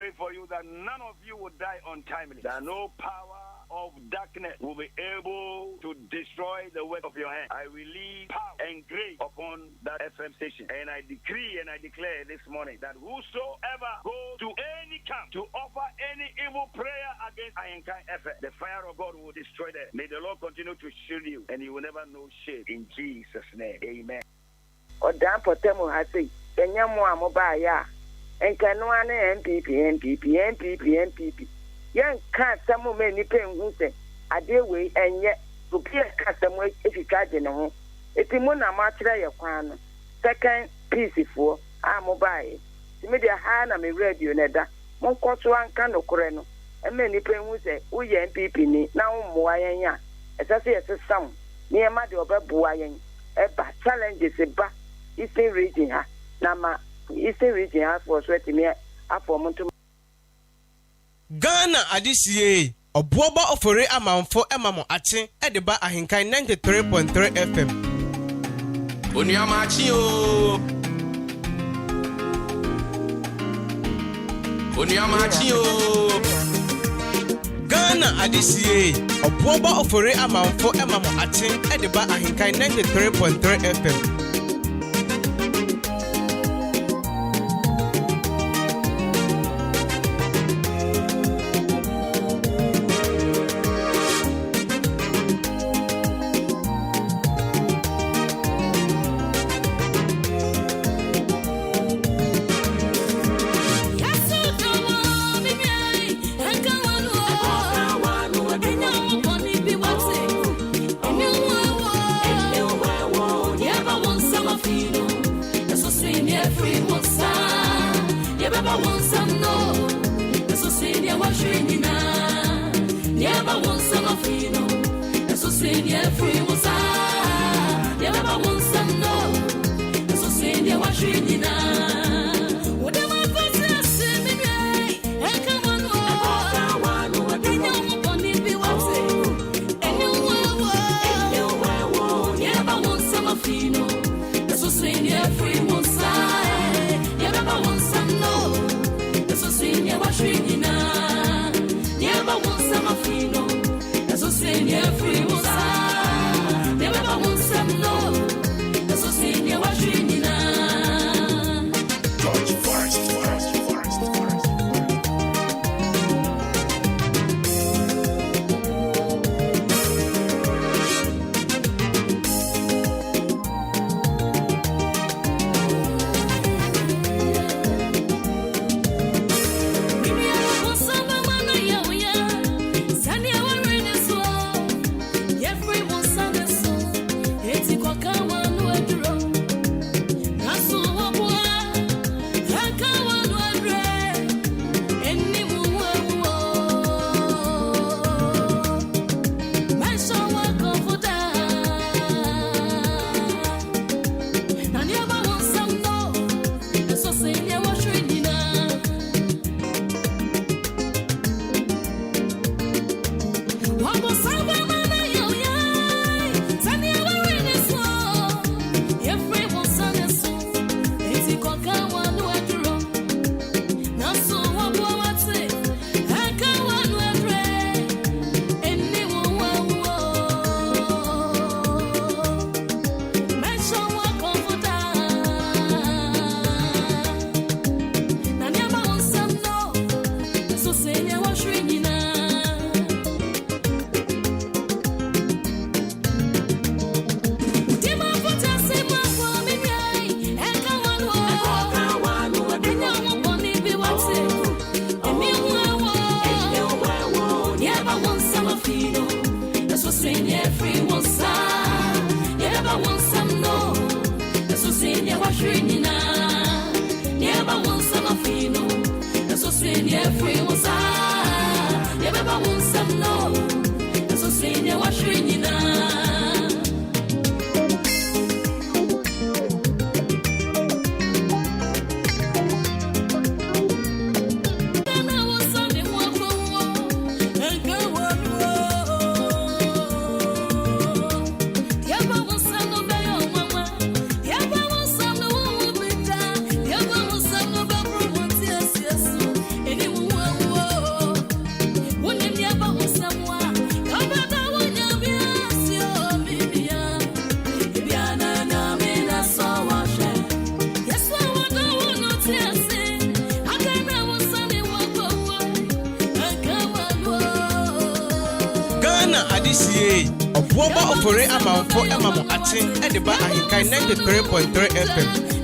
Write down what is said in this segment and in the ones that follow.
pray for you that none of you will die untimely, that no power of darkness will be able to destroy the work of your hand. I release power and grace upon that FM station, and I decree and I declare this morning that whosoever goes to any camp to offer any evil prayer against AHENKAN933FM, the fire of God will destroy them. May the Lord continue to shield you, and you will never know shame. In Jesus' name, amen. Odam potemo hasi enyamu amobaya enkanwane MPP yen ka samu me ni penhu se ade we enye obi ka samu efika je ne ho etimu na ma kire ye kwan no second piece for amobaya timi de ha na me radio ne da mon koso anka no kore no eme ni penhu se wo ye MPP ni na wo mo ayen ya esase yesesam ni e ma de obebu ayen eba challenges eba Eastern region ha nama Eastern region ha for sweating me afọ to Ghana adisie Obuoba Ofori Amanfo emamo ache edeba AHENKAN933 FM Onyamachi o Ghana adisie Obuoba Ofori Amanfo emamo ache edeba AHENKAN933 FM Anyone Ana Adisiye, Obuoba Ofori Amanfo Emamo Atin, Ediba Ahinkan 93.3 FM.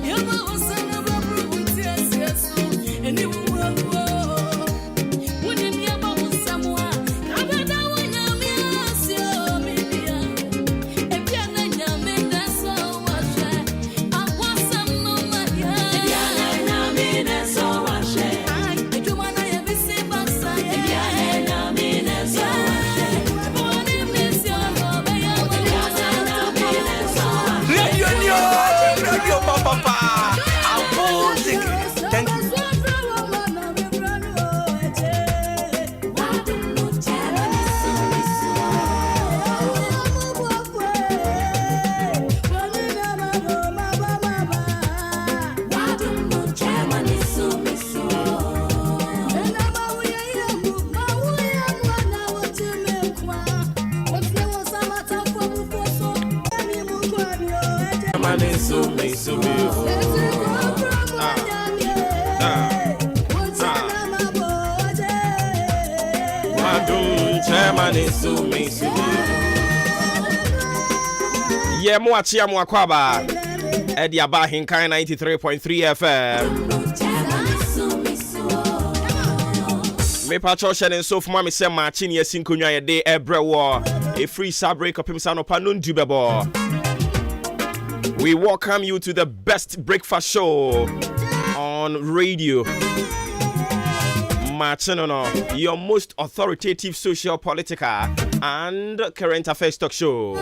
Yeah, Moachia Moakwaba, Eddie AHENKAN 93.3 FM. Me patrol and so for Mammy Sam Martin, yes, in Kunya day, every war, a free sub break up himself upon Dubebo. We welcome you to the best breakfast show on radio. Martinono, your most authoritative social, political, and current affairs talk show.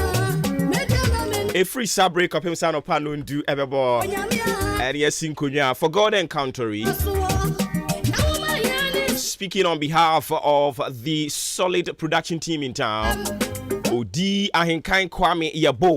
A free sub break up himself upon Nundu Ebebo. And yes, in Kunya for God Encountery. Speaking on behalf of the solid production team in town, Odi AHENKAN933FM Yabo.